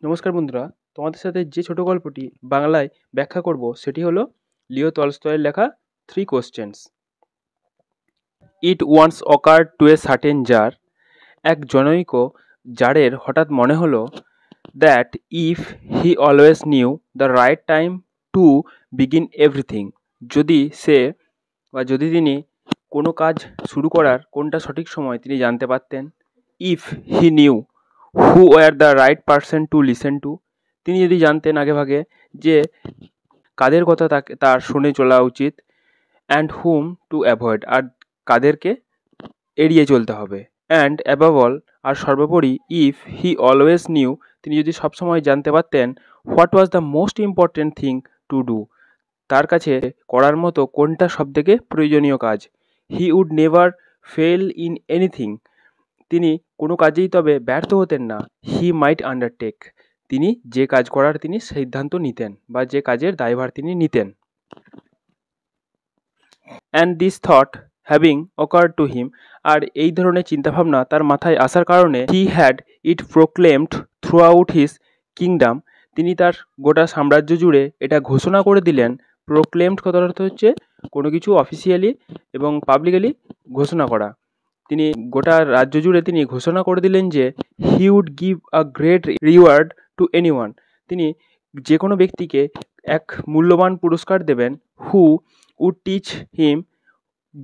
নমস্কার বন্ধুরা, তোমাদের সাথে যে ছোট গল্পটি বাংলায় ব্যাখ্যা করব সেটি হলো লিও টলস্টয়ের লেখা three questions. It once occurred to a certain tsar. এক জনৈক জারের হঠাৎ মনে হলো that if he always knew the right time to begin everything, যদি তিনি কোনো কাজ শুরু করার কোনটা সঠিক সময় তিনি জানতে পারতেন। If he knew who were the right person to listen to, তিনি যদি জানতেন আগেভাগে যে কাদের কথা তার শুনে চলা উচিত। অ্যান্ড হুম টু অ্যাভয়েড, আর কাদেরকে এড়িয়ে চলতে হবে। অ্যান্ড অ্যাবাভ অল, আর সর্বোপরি ইফ হি অলওয়েজ নিউ, তিনি যদি সবসময় জানতে পারতেন what was the most important thing to do, তার কাছে করার মতো কোনটা সবথেকে প্রয়োজনীয় কাজ। He would never fail in anything, তিনি কোনো কাজেই তবে ব্যর্থ হতেন না। হি মাইট আন্ডারটেক, তিনি যে কাজ করার তিনি সিদ্ধান্ত নিতেন বা যে কাজের দায়ভার তিনি নিতেন। And this thought having occurred to him, আর এই ধরনের চিন্তাভাবনা তার মাথায় আসার কারণে he had it proclaimed throughout his kingdom, তিনি তার গোটা সাম্রাজ্য জুড়ে এটা ঘোষণা করে দিলেন। প্রোক্লেমড কথার অর্থ হচ্ছে কোনো কিছু অফিসিয়ালি এবং পাবলিকালি ঘোষণা করা। তিনি গোটা রাজ্য জুড়ে তিনি ঘোষণা করে দিলেন যে he would give a great reward to anyone, তিনি যে কোনো ব্যক্তিকে এক মূল্যবান পুরস্কার দেবেন। হু উড টিচ হিম,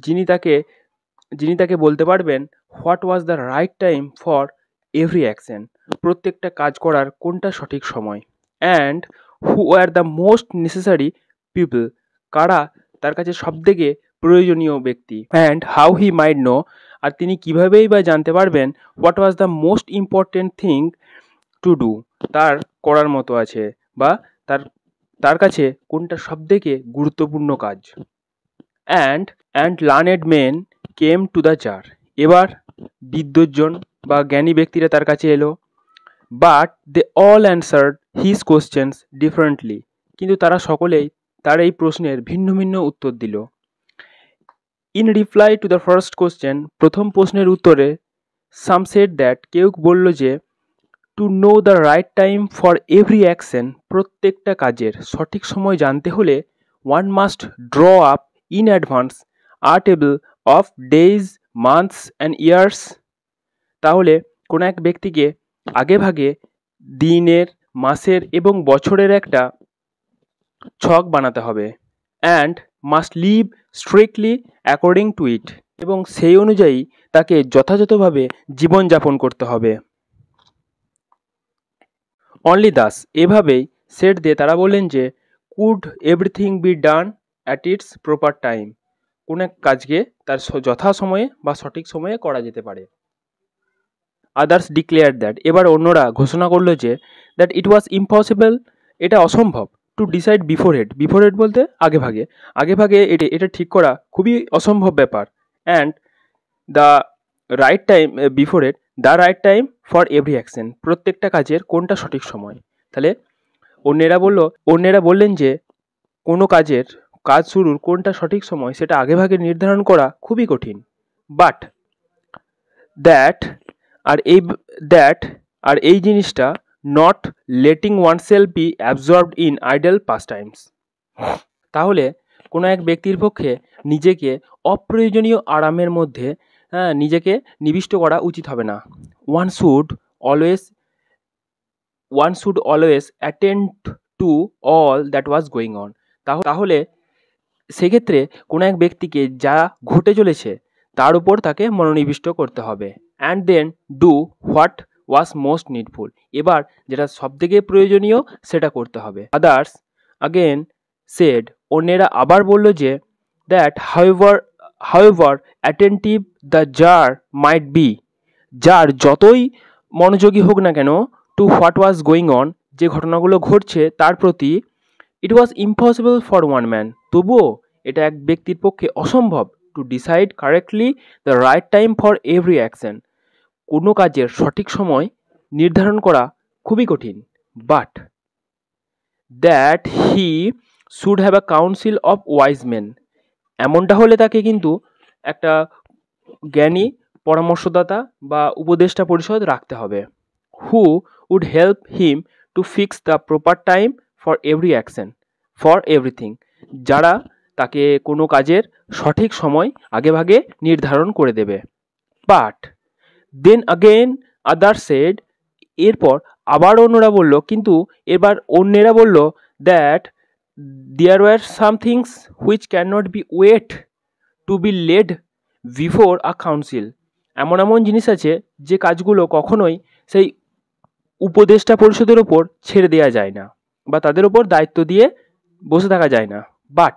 যিনি তাকে বলতে পারবেন what was the right time for every action, প্রত্যেকটা কাজ করার কোনটা সঠিক সময়। And who are the most necessary people, কারা তার কাছে সবথেকে প্রয়োজনীয় ব্যক্তি। And how he might know, আর তিনি কীভাবেই বা জানতে পারবেন what was the most important thing to do, তার করার মতো আছে বা তার কাছে কোনটা সবথেকে গুরুত্বপূর্ণ কাজ। And learned men came to the tsar, এবার বিদ্বজ্জন বা জ্ঞানী ব্যক্তিরা তার কাছে এলো। But they all answered his questions differently, কিন্তু তারা সকলেই তার এই প্রশ্নের ভিন্ন ভিন্ন উত্তর দিল। In reply to the first question, প্রথম প্রশ্নের উত্তরে সাম সেড দ্যাট, কেউ বলল যে to know the right time for every action, প্রত্যেকটা কাজের সঠিক সময় জানতে হলে one must draw up in advance a table of days, months and years, তাহলে কোনো এক ব্যক্তিকে আগেভাগে দিনের, মাসের এবং বছরের একটা ছক বানাতে হবে। And must live strictly according to it, এবং সেই অনুযায়ী তাকে যথাযথভাবে জীবনযাপন করতে হবে। অনলি দাস, এভাবেই সেট দিয়ে তারা বললেন যে could everything be done at it's proper time, কোন এক কাজকে তার যথাসময়ে বা সঠিক সময়ে করা যেতে পারে। আদার্স ডিক্লেয়ার দ্যাট, এবার অন্যরা ঘোষণা করলো যে দ্যাট ইট ওয়াজ ইম্পসিবল, এটা অসম্ভব। টু ডিসাইড বিফোরহেড বলতে আগেভাগে এটা ঠিক করা খুবই অসম্ভব ব্যাপার। And the right time beforehand the right time for every action, প্রত্যেকটা কাজের কোনটা সঠিক সময়। তাহলে অন্যেরা বললেন যে কোনো কাজ শুরুর কোনটা সঠিক সময় সেটা আগেভাগে নির্ধারণ করা খুবই কঠিন। বাট আর এই জিনিসটা not letting oneself be absorbed in idle pastimes, তাহলে কোনো এক ব্যক্তির পক্ষে নিজেকে অপ্রয়োজনীয় আরামের মধ্যে নিজেকে নিবিষ্ট করা উচিত হবে না। One should always attend to all that was going on, তাহলে সেক্ষেত্রে কোনো এক ব্যক্তিকে যা ঘটে চলেছে তার উপর তাকে মনোনিবিষ্ট করতে হবে। And then do what was most needful, এবার যেটা সবথেকে প্রয়োজনীয় সেটা করতে হবে। আদার্স আগেন সেড, অন্যেরা আবার বলল যে that however attentive the czar might be, যার যতই মনোযোগী হোক না কেন to what was going on, যে ঘটনাগুলো ঘটছে তার প্রতি, it was impossible for one man, তবুও এটা এক ব্যক্তির পক্ষে অসম্ভব to decide correctly the right time for every action, কোনো কাজের সঠিক সময় নির্ধারণ করা খুবই কঠিন। But that he should have a council of wise men, এমনটা হলে তাকে কিন্তু একটা জ্ঞানী পরামর্শদাতা বা উপদেষ্টা পরিষদ রাখতে হবে। Who would help him to fix the proper time for every action, for everything. যারা তাকে কোনো কাজের সঠিক সময় আগেভাগে নির্ধারণ করে দেবে। But then again other said, এরপর আবার অন্যরা বলল, কিন্তু এবার অন্যেরা বলল, that there were some things which can not be wait to be laid before a council. এমন এমন জিনিস আছে যে কাজগুলো কখনোই সেই উপদেষ্টা পরিষদের ওপর ছেড়ে দেওয়া যায় না বা তাদের ওপর দায়িত্ব দিয়ে বসে থাকা যায় না। But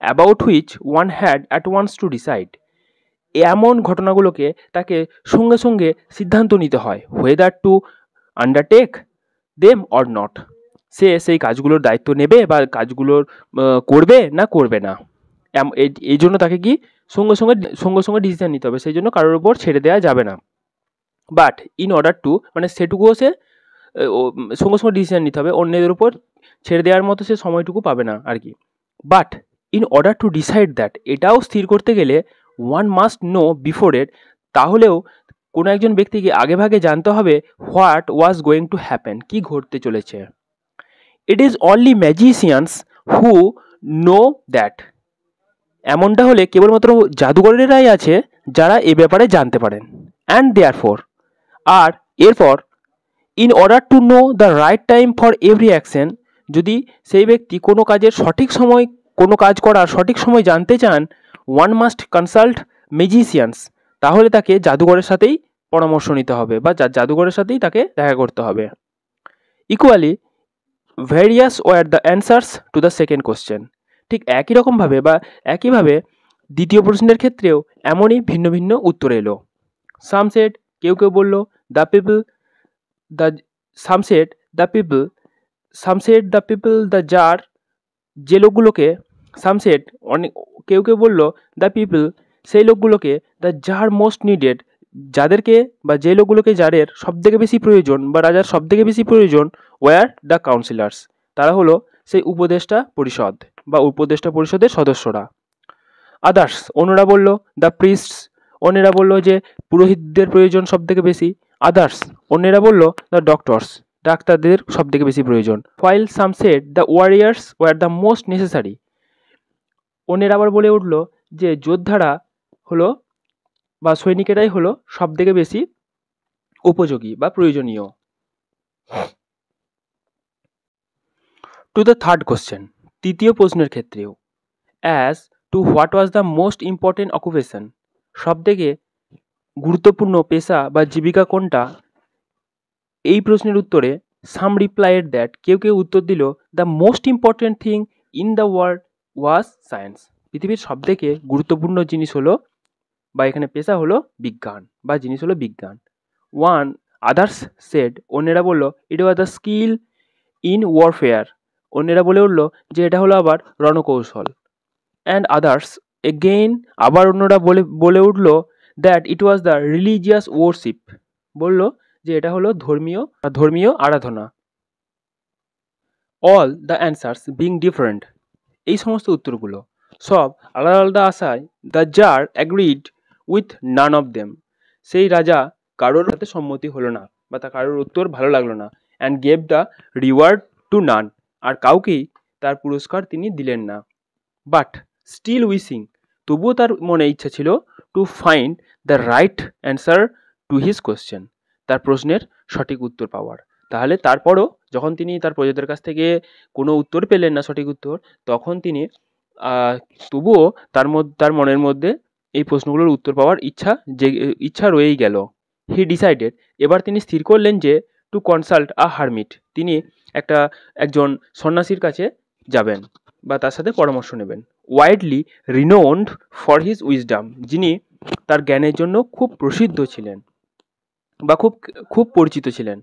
about which one had at once to decide, এমন ঘটনাগুলোকে তাকে সঙ্গে সঙ্গে সিদ্ধান্ত নিতে হয়, whether to undertake them or not, সে সেই কাজগুলোর দায়িত্ব নেবে বা কাজগুলোর করবে না করবে না। এই জন্য তাকে কি সঙ্গে সঙ্গে ডিসিশন নিতে হবে, সেই জন্য কারোর ওপর ছেড়ে দেওয়া যাবে না। বাট ইন অর্ডার টু, মানে সেটুকুও সে সঙ্গে সঙ্গে ডিসিশন নিতে হবে, অন্যদের উপর ছেড়ে দেওয়ার মতো সে সময়টুকু পাবে না আর কি। But in order to decide that, এটাও স্থির করতে গেলে one must know before it, তাহলেও কোনো একজন ব্যক্তিকে আগেভাগে জানতে হবে what was going to happen, কি ঘটতে চলেছে। It is only magicians who know that, এমনটা হলে কেবলমাত্র জাদুকরেরাই আছে যারা এ ব্যাপারে জানতে পারেন। অ্যান্ড দেয়ারফোর, আর এরপর in order to know the right time for every action, যদি সেই ব্যক্তি কোনো কাজের সঠিক সময়, কোনো কাজ করার সঠিক সময় জানতে চান, ওয়ান মাস্ট কনসাল্ট ম্যাজিশিয়ানস, তাহলে তাকে জাদুঘরের সাথেই পরামর্শ নিতে হবে বা জাদুঘরের সাথেই তাকে দেখা করতে হবে। Equally various were the answers to the second question, ঠিক একই রকমভাবে বা একইভাবে দ্বিতীয় প্রশ্নের ক্ষেত্রেও এমনই ভিন্ন ভিন্ন উত্তর এলো। সাম সেড, কেউ কেউ বলল, the people, some said the people the tsar, যে লোকগুলোকে সাম সেড, কেউ কেউ বলল দ্য পিপল, সেই লোকগুলোকে, দ্য জার মোস্ট নিডেড, যাদেরকে বা যে লোকগুলোকে যাদের সবথেকে বেশি প্রয়োজন বা রাজার সবথেকে বেশি প্রয়োজন, ওয়ার দ্য কাউন্সিলার্স, তারা হলো সেই উপদেষ্টা পরিষদ বা উপদেষ্টা পরিষদের সদস্যরা। আদার্স, অন্যরা বলল দ্য প্রিস্টস, অন্যেরা বলল যে পুরোহিতদের প্রয়োজন সবথেকে বেশি। আদার্স, অন্যেরা বলল দ্য ডক্টরস, ডাক্তারদের সবথেকে বেশি প্রয়োজন। While some said the warriors were the most necessary, অন্যেরা আবার বলে উঠল যে যোদ্ধারা হলো বা সৈনিকেরাই হলো সবথেকে বেশি উপযোগী বা প্রয়োজনীয়। টু দ্য থার্ড কোশ্চেন, তৃতীয় প্রশ্নের ক্ষেত্রেও, as to what was the most important occupation, সবথেকে গুরুত্বপূর্ণ পেশা বা জীবিকা কোনটা, এই প্রশ্নের উত্তরে সাম রিপ্লাইড দ্যাট, কেউ কেউ উত্তর দিল the most important thing in the world was science, পৃথিবীর সবথেকে গুরুত্বপূর্ণ জিনিস হলো বা এখানে পেশা হলো বিজ্ঞান বা জিনিস হলো বিজ্ঞান। ওয়ান আদার্স সেড, অন্যেরা বলল it was the skill in warfare, অন্যেরা বলে উঠল যে এটা হলো আবার রণকৌশল। অ্যান্ড আদার্স এগেইন, আবার অন্যরা বলে উঠল that it was the religious worship, বলল যে এটা হলো ধর্মীয় আরাধনা। All the answers being different, এই সমস্ত উত্তরগুলো সব আলাদা আলাদা আসায় the tsar agreed with none of them, সেই রাজা কারোর সাথে সম্মতি হলো না বা তার কারোর উত্তর ভালো লাগলো না। And gave the reward to none, আর কাউকেই তার পুরস্কার তিনি দিলেন না। বাট স্টিল উইসিং, তবুও তার মনে ইচ্ছা ছিল to find the right answer to his question, তার প্রশ্নের সঠিক উত্তর পাওয়ার। তাহলে তারপরও যখন তিনি তার প্রজাদের কাছ থেকে কোনো উত্তর পেলেন না সঠিক উত্তর, তখন তিনি তবুও তার মনের মধ্যে এই প্রশ্নগুলোর উত্তর পাওয়ার ইচ্ছা রয়েই গেল। হি ডিসাইডেড, এবার তিনি স্থির করলেন যে টু কনসাল্ট আ হারমিট, তিনি একজন সন্ন্যাসীর কাছে যাবেন বা তার সাথে পরামর্শ নেবেন। Widely renowned for his wisdom, যিনি তার জ্ঞানের জন্য খুব প্রসিদ্ধ ছিলেন বা খুব পরিচিত ছিলেন।